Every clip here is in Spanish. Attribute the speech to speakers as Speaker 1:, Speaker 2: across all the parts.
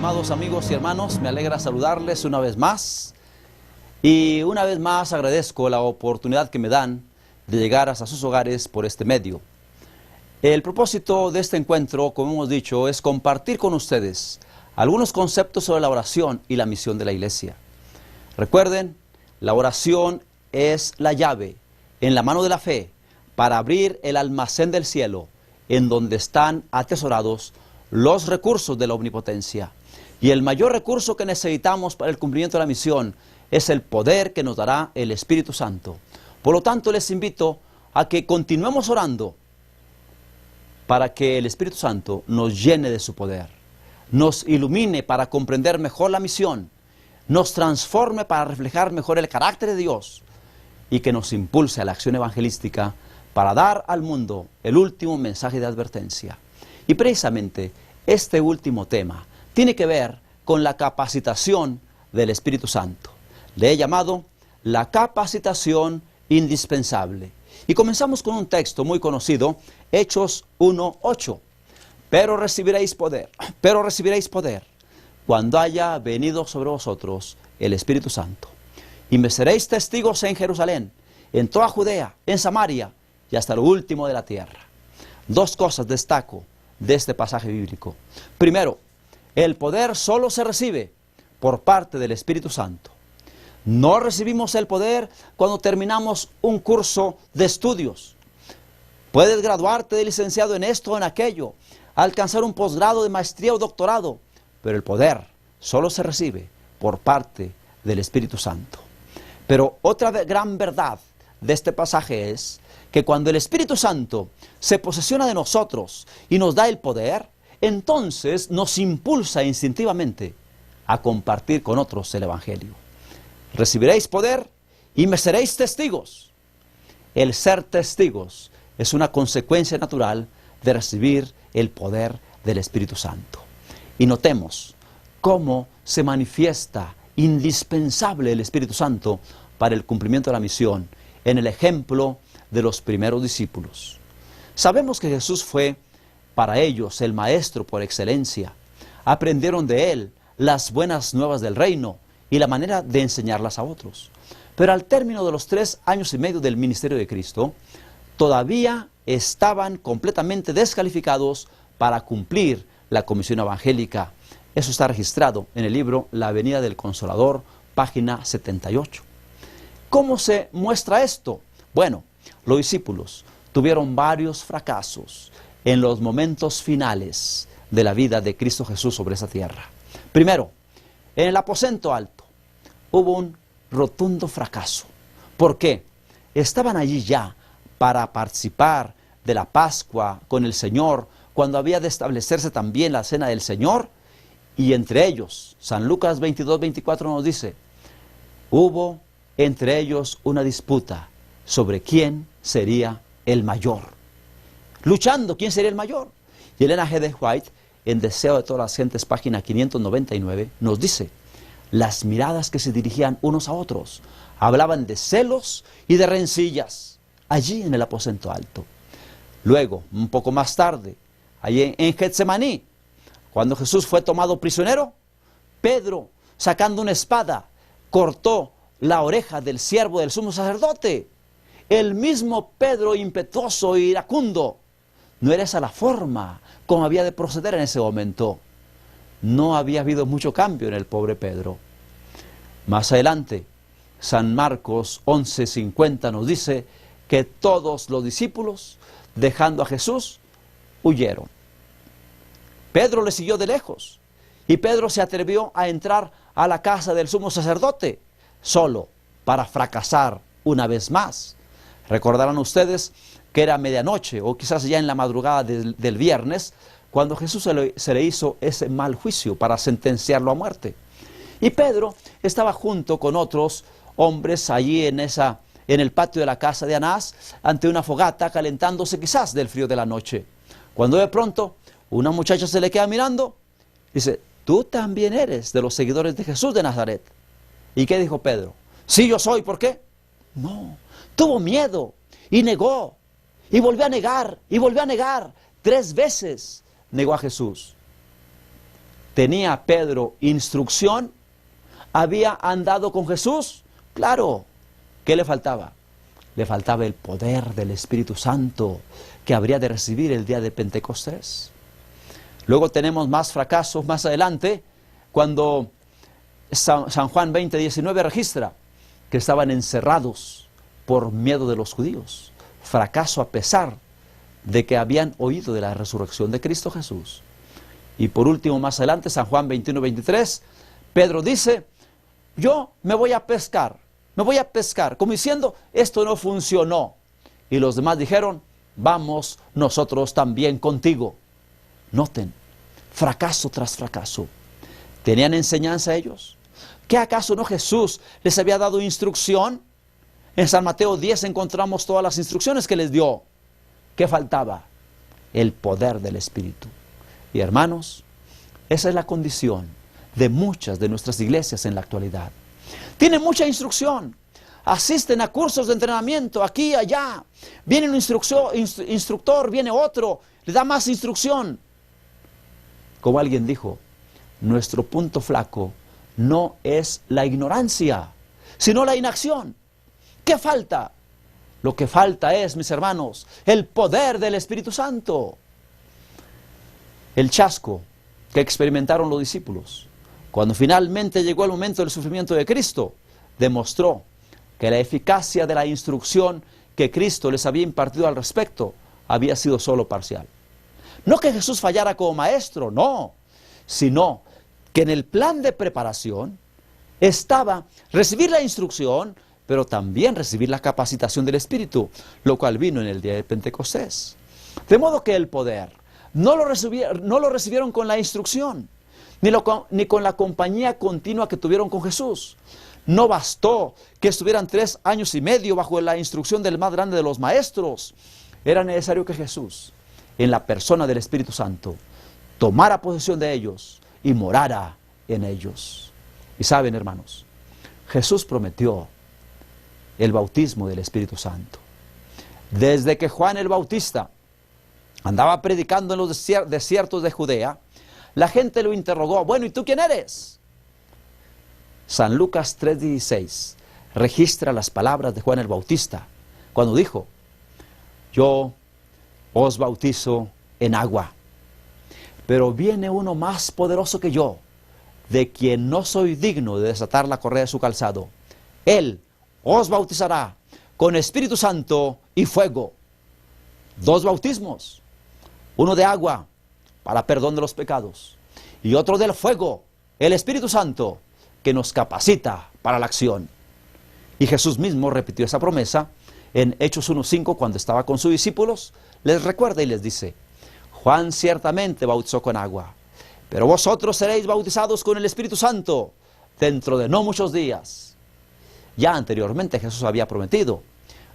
Speaker 1: amados amigos y hermanos, me alegra saludarles una vez más. Y una vez más agradezco la oportunidad que me dan de llegar hasta sus hogares por este medio. El propósito de este encuentro, como hemos dicho, es compartir con ustedes algunos conceptos sobre la oración y la misión de la iglesia. Recuerden, la oración es la llave en la mano de la fe para abrir el almacén del cielo, en donde están atesorados los recursos de la omnipotencia. Y el mayor recurso que necesitamos para el cumplimiento de la misión es el poder que nos dará el Espíritu Santo. Por lo tanto, les invito a que continuemos orando para que el Espíritu Santo nos llene de su poder, nos ilumine para comprender mejor la misión, nos transforme para reflejar mejor el carácter de Dios y que nos impulse a la acción evangelística para dar al mundo el último mensaje de advertencia. Y precisamente este último tema tiene que ver con la capacitación del Espíritu Santo. Le he llamado la capacitación indispensable. Y comenzamos con un texto muy conocido, Hechos 1:8. Pero recibiréis poder cuando haya venido sobre vosotros el Espíritu Santo. Y me seréis testigos en Jerusalén, en toda Judea, en Samaria y hasta lo último de la tierra. Dos cosas destaco de este pasaje bíblico. Primero, el poder solo se recibe por parte del Espíritu Santo. No recibimos el poder cuando terminamos un curso de estudios. Puedes graduarte de licenciado en esto o en aquello, alcanzar un posgrado de maestría o doctorado, pero el poder solo se recibe por parte del Espíritu Santo. Pero otra gran verdad de este pasaje es que cuando el Espíritu Santo se posesiona de nosotros y nos da el poder, entonces nos impulsa instintivamente a compartir con otros el Evangelio. Recibiréis poder y me seréis testigos. El ser testigos es una consecuencia natural de recibir el poder del Espíritu Santo. Y notemos cómo se manifiesta indispensable el Espíritu Santo para el cumplimiento de la misión en el ejemplo de los primeros discípulos. Sabemos que Jesús fue para ellos el maestro por excelencia. Aprendieron de él las buenas nuevas del reino y la manera de enseñarlas a otros. Pero al término de los 3 años y medio del ministerio de Cristo, todavía estaban completamente descalificados para cumplir la comisión evangélica. Eso está registrado en el libro La Venida del Consolador, página 78. ¿Cómo se muestra esto? Bueno, los discípulos tuvieron varios fracasos en los momentos finales de la vida de Cristo Jesús sobre esa tierra. Primero, en el aposento alto hubo un rotundo fracaso. ¿Por qué? Estaban allí ya para participar de la Pascua con el Señor, cuando había de establecerse también la Cena del Señor, y entre ellos, San Lucas 22:24 nos dice, hubo entre ellos una disputa sobre quién sería el mayor. Luchando, ¿quién sería el mayor? Y Elena G. de White, en Deseo de todas las gentes, página 599, nos dice, las miradas que se dirigían unos a otros hablaban de celos y de rencillas, allí en el aposento alto. Luego, un poco más tarde, allí en Getsemaní, cuando Jesús fue tomado prisionero, Pedro, sacando una espada, cortó la oreja del siervo del sumo sacerdote. El mismo Pedro, impetuoso e iracundo. No era esa la forma como había de proceder en ese momento. No había habido mucho cambio en el pobre Pedro. Más adelante, San Marcos 11:50 nos dice que todos los discípulos, dejando a Jesús, huyeron. Pedro le siguió de lejos y Pedro se atrevió a entrar a la casa del sumo sacerdote, solo para fracasar una vez más. Recordarán ustedes que era medianoche o quizás ya en la madrugada del viernes, cuando Jesús se le hizo ese mal juicio para sentenciarlo a muerte. Y Pedro estaba junto con otros hombres allí en el patio de la casa de Anás, ante una fogata, calentándose quizás del frío de la noche. Cuando de pronto una muchacha se le queda mirando, dice, tú también eres de los seguidores de Jesús de Nazaret. ¿Y qué dijo Pedro? Sí, yo soy, ¿por qué? No, tuvo miedo y negó, y volvió a negar, y volvió a negar. 3 veces negó a Jesús. ¿Tenía Pedro instrucción? ¿Había andado con Jesús? Claro. ¿Qué le faltaba? Le faltaba el poder del Espíritu Santo que habría de recibir el día de Pentecostés. Luego tenemos más fracasos más adelante, cuando San Juan 20:19 registra que estaban encerrados por miedo de los judíos. Fracaso a pesar de que habían oído de la resurrección de Cristo Jesús. Y por último, más adelante, San Juan 21:23, Pedro dice: yo me voy a pescar, como diciendo, esto no funcionó. Y los demás dijeron: vamos nosotros también contigo. Noten, fracaso tras fracaso. ¿Tenían enseñanza ellos? ¿Qué acaso no Jesús les había dado instrucción? En San Mateo 10 encontramos todas las instrucciones que les dio. ¿Qué faltaba? El poder del Espíritu. Y hermanos, esa es la condición de muchas de nuestras iglesias en la actualidad. Tienen mucha instrucción, asisten a cursos de entrenamiento aquí y allá, viene un instructor, viene otro, le da más instrucción. Como alguien dijo, nuestro punto flaco no es la ignorancia, sino la inacción. ¿Qué falta? Lo que falta es, mis hermanos, el poder del Espíritu Santo. El chasco que experimentaron los discípulos, cuando finalmente llegó el momento del sufrimiento de Cristo, demostró que la eficacia de la instrucción que Cristo les había impartido al respecto había sido solo parcial. No que Jesús fallara como maestro, no, sino que en el plan de preparación estaba recibir la instrucción, pero también recibir la capacitación del Espíritu, lo cual vino en el día de Pentecostés. De modo que el poder no lo recibieron con la instrucción, ni con la compañía continua que tuvieron con Jesús. No bastó que estuvieran 3 años y medio bajo la instrucción del más grande de los maestros. Era necesario que Jesús, en la persona del Espíritu Santo, tomara posesión de ellos y morara en ellos. Y saben, hermanos, Jesús prometió el bautismo del Espíritu Santo. Desde que Juan el Bautista andaba predicando en los desiertos de Judea, la gente lo interrogó: bueno, ¿y tú quién eres? San Lucas 3:16 registra las palabras de Juan el Bautista, cuando dijo: yo os bautizo en agua, pero viene uno más poderoso que yo, de quien no soy digno de desatar la correa de su calzado. Él os bautizará con Espíritu Santo y fuego. 2 bautismos, uno de agua para perdón de los pecados y otro del fuego, el Espíritu Santo, que nos capacita para la acción. Y Jesús mismo repitió esa promesa en Hechos 1:5, cuando estaba con sus discípulos. Les recuerda y les dice: Juan ciertamente bautizó con agua, pero vosotros seréis bautizados con el Espíritu Santo dentro de no muchos días. Ya anteriormente Jesús había prometido: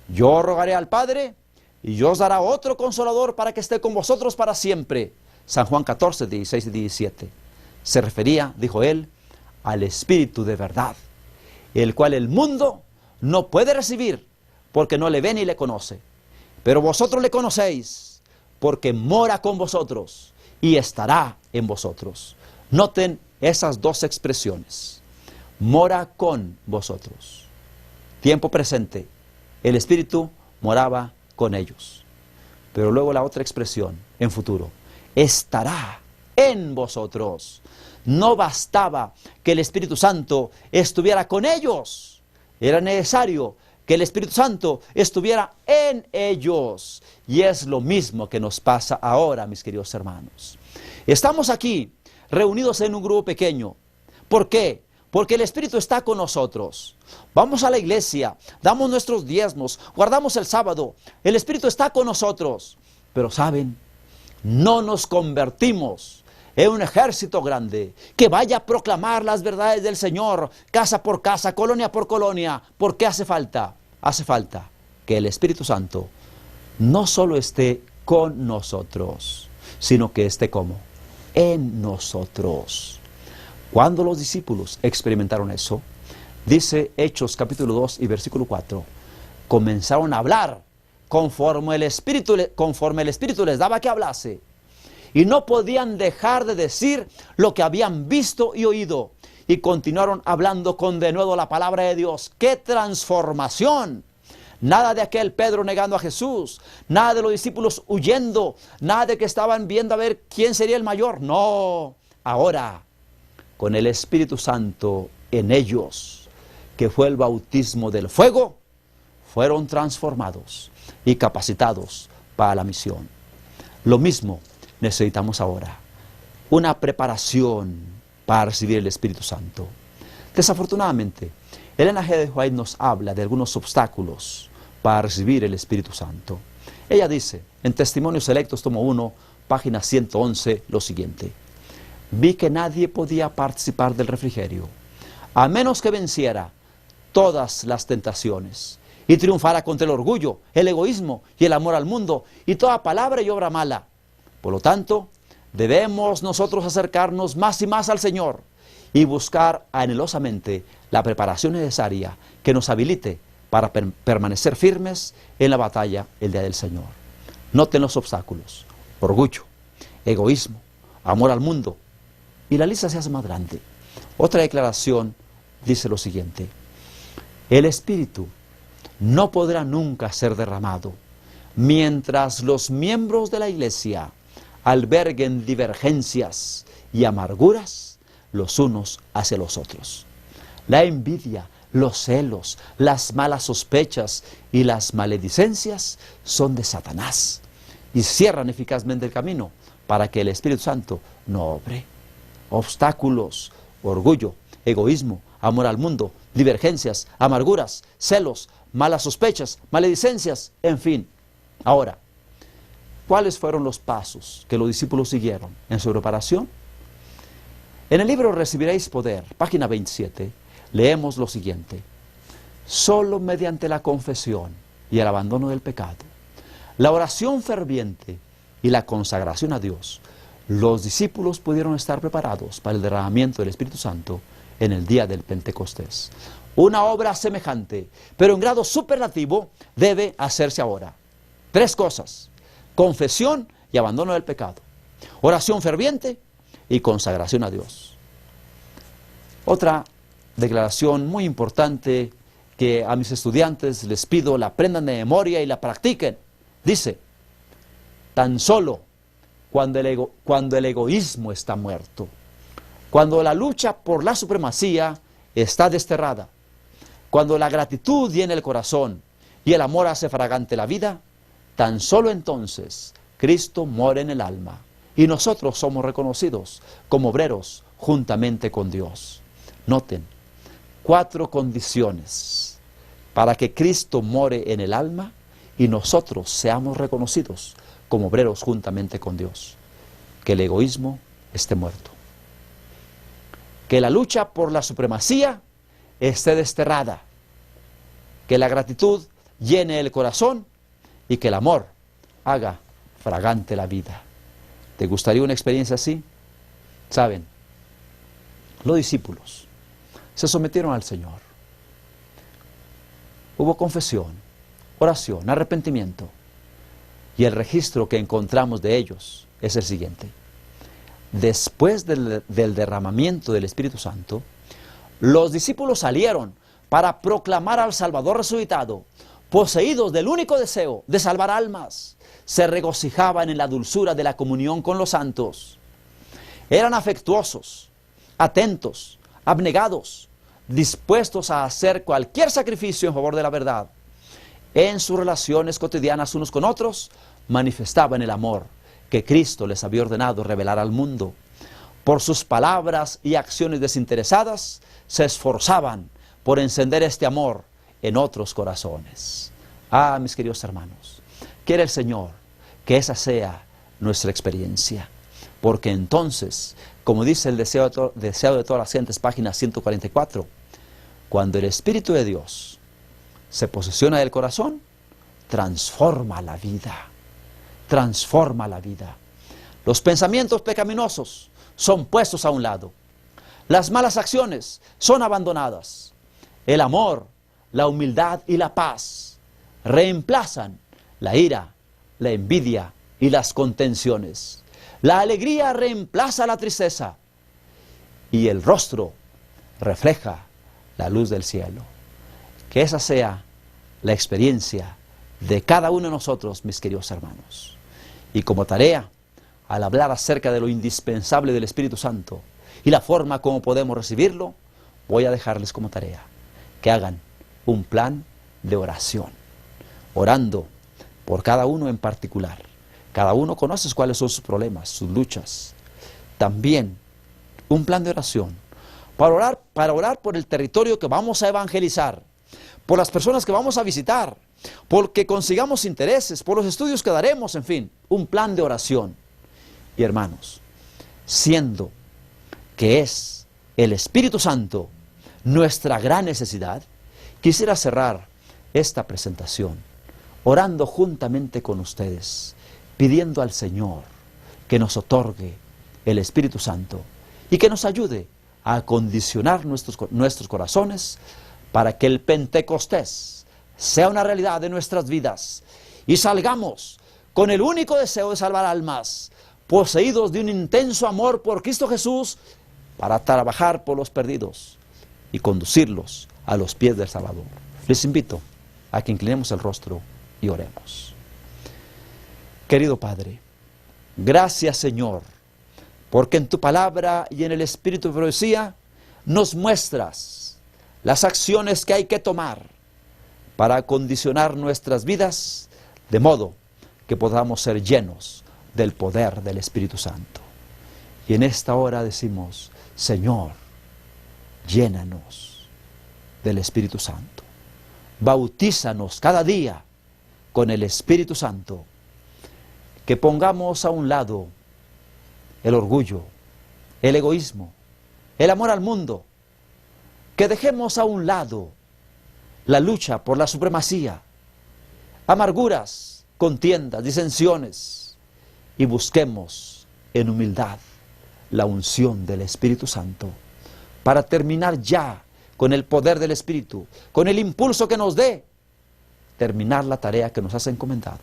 Speaker 1: yo rogaré al Padre y yo os dará otro consolador para que esté con vosotros para siempre. San Juan 14:16 y 17. Se refería, dijo él, al Espíritu de verdad, el cual el mundo no puede recibir porque no le ve ni le conoce. Pero vosotros le conocéis porque mora con vosotros y estará en vosotros. Noten esas 2 expresiones: mora con vosotros. Tiempo presente, el Espíritu moraba con ellos. Pero luego la otra expresión, en futuro: estará en vosotros. No bastaba que el Espíritu Santo estuviera con ellos, era necesario que el Espíritu Santo estuviera en ellos. Y es lo mismo que nos pasa ahora, mis queridos hermanos. Estamos aquí reunidos en un grupo pequeño. ¿Por qué? Porque el Espíritu está con nosotros. Vamos a la iglesia, damos nuestros diezmos, guardamos el sábado. El Espíritu está con nosotros. Pero ¿saben? No nos convertimos en un ejército grande que vaya a proclamar las verdades del Señor, casa por casa, colonia por colonia. ¿Por qué hace falta? Hace falta que el Espíritu Santo no solo esté con nosotros, sino que esté como en nosotros. Cuando los discípulos experimentaron eso, dice Hechos capítulo 2 y versículo 4, comenzaron a hablar conforme el Espíritu les daba que hablase. y no podían dejar de decir lo que habían visto y oído. Y continuaron hablando con denuedo la palabra de Dios. ¡Qué transformación! Nada de aquel Pedro negando a Jesús, nada de los discípulos huyendo, nada de que estaban viendo a ver quién sería el mayor. No, ahora, con el Espíritu Santo en ellos, que fue el bautismo del fuego, fueron transformados y capacitados para la misión. Lo mismo necesitamos ahora, una preparación para recibir el Espíritu Santo. Desafortunadamente, Elena G. de White nos habla de algunos obstáculos para recibir el Espíritu Santo. Ella dice, en Testimonios Selectos, tomo 1, página 111, lo siguiente: vi que nadie podía participar del refrigerio, a menos que venciera todas las tentaciones y triunfara contra el orgullo, el egoísmo y el amor al mundo y toda palabra y obra mala. Por lo tanto, debemos nosotros acercarnos más y más al Señor y buscar anhelosamente la preparación necesaria que nos habilite para permanecer firmes en la batalla el día del Señor. Noten los obstáculos: orgullo, egoísmo, amor al mundo, y la lista se hace más grande. Otra declaración dice lo siguiente: el Espíritu no podrá nunca ser derramado mientras los miembros de la Iglesia alberguen divergencias y amarguras los unos hacia los otros. La envidia, los celos, las malas sospechas y las maledicencias son de Satanás y cierran eficazmente el camino para que el Espíritu Santo no obre. Obstáculos: orgullo, egoísmo, amor al mundo, divergencias, amarguras, celos, malas sospechas, maledicencias, en fin. Ahora, ¿cuáles fueron los pasos que los discípulos siguieron en su preparación? En el libro Recibiréis Poder, página 27, leemos lo siguiente: solo mediante la confesión y el abandono del pecado, la oración ferviente y la consagración a Dios, los discípulos pudieron estar preparados para el derramamiento del Espíritu Santo en el día del Pentecostés. Una obra semejante, pero en grado superlativo, debe hacerse ahora. 3 cosas: confesión y abandono del pecado, oración ferviente y consagración a Dios. Otra declaración muy importante que a mis estudiantes les pido la aprendan de memoria y la practiquen. Dice: tan solo cuando el egoísmo está muerto, cuando la lucha por la supremacía está desterrada, cuando la gratitud llena el corazón y el amor hace fragante la vida, tan solo entonces Cristo mora en el alma y nosotros somos reconocidos como obreros juntamente con Dios. Noten, 4 condiciones para que Cristo more en el alma y nosotros seamos reconocidos como obreros juntamente con Dios. Que el egoísmo esté muerto, que la lucha por la supremacía esté desterrada, que la gratitud llene el corazón y que el amor haga fragante la vida. ¿Te gustaría una experiencia así? Saben, los discípulos se sometieron al Señor. Hubo confesión, oración, arrepentimiento. Y el registro que encontramos de ellos es el siguiente: después del derramamiento del Espíritu Santo, los discípulos salieron para proclamar al Salvador resucitado, poseídos del único deseo de salvar almas. Se regocijaban en la dulzura de la comunión con los santos. Eran afectuosos, atentos, abnegados, dispuestos a hacer cualquier sacrificio en favor de la verdad. En sus relaciones cotidianas unos con otros, manifestaban el amor que Cristo les había ordenado revelar al mundo. Por sus palabras y acciones desinteresadas, se esforzaban por encender este amor en otros corazones. Ah, mis queridos hermanos, quiere el Señor que esa sea nuestra experiencia, porque entonces, como dice el deseo de todas las gentes, página 144, cuando el Espíritu de Dios se posesiona del corazón, transforma la vida, transforma la vida. Los pensamientos pecaminosos son puestos a un lado, las malas acciones son abandonadas, el amor, la humildad y la paz reemplazan la ira, la envidia y las contenciones. La alegría reemplaza la tristeza y el rostro refleja la luz del cielo. Que esa sea la experiencia de cada uno de nosotros, mis queridos hermanos. Y como tarea, al hablar acerca de lo indispensable del Espíritu Santo y la forma como podemos recibirlo, voy a dejarles como tarea que hagan un plan de oración, orando por cada uno en particular. Cada uno conoce cuáles son sus problemas, sus luchas. También un plan de oración para orar por el territorio que vamos a evangelizar, por las personas que vamos a visitar, porque consigamos intereses, por los estudios que daremos, en fin, un plan de oración. Y hermanos, siendo que es el Espíritu Santo nuestra gran necesidad, quisiera cerrar esta presentación orando juntamente con ustedes, pidiendo al Señor que nos otorgue el Espíritu Santo y que nos ayude a acondicionar nuestros corazones para que el Pentecostés sea una realidad de nuestras vidas y salgamos con el único deseo de salvar almas, poseídos de un intenso amor por Cristo Jesús, para trabajar por los perdidos y conducirlos a los pies del Salvador. Les invito a que inclinemos el rostro y oremos. Querido Padre, gracias Señor, porque en tu palabra y en el Espíritu de profecía nos muestras las acciones que hay que tomar para acondicionar nuestras vidas de modo que podamos ser llenos del poder del Espíritu Santo. Y en esta hora decimos, Señor, llénanos del Espíritu Santo. Bautízanos cada día con el Espíritu Santo. Que pongamos a un lado el orgullo, el egoísmo, el amor al mundo. Que dejemos a un lado la lucha por la supremacía, amarguras, contiendas, disensiones, y busquemos en humildad la unción del Espíritu Santo para terminar ya con el poder del Espíritu, con el impulso que nos dé, terminar la tarea que nos has encomendado,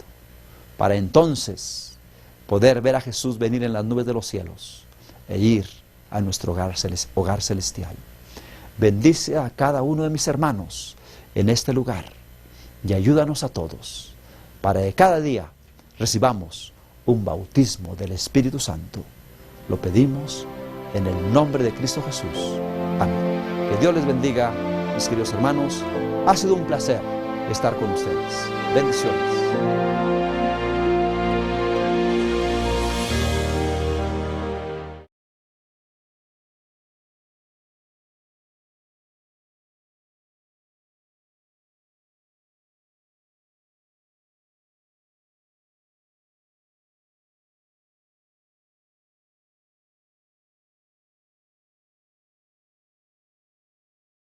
Speaker 1: para entonces poder ver a Jesús venir en las nubes de los cielos e ir a nuestro hogar celestial. Bendice a cada uno de mis hermanos en este lugar y ayúdanos a todos para que cada día recibamos un bautismo del Espíritu Santo. Lo pedimos en el nombre de Cristo Jesús. Amén. Que Dios les bendiga, mis queridos hermanos. Ha sido un placer estar con ustedes. Bendiciones.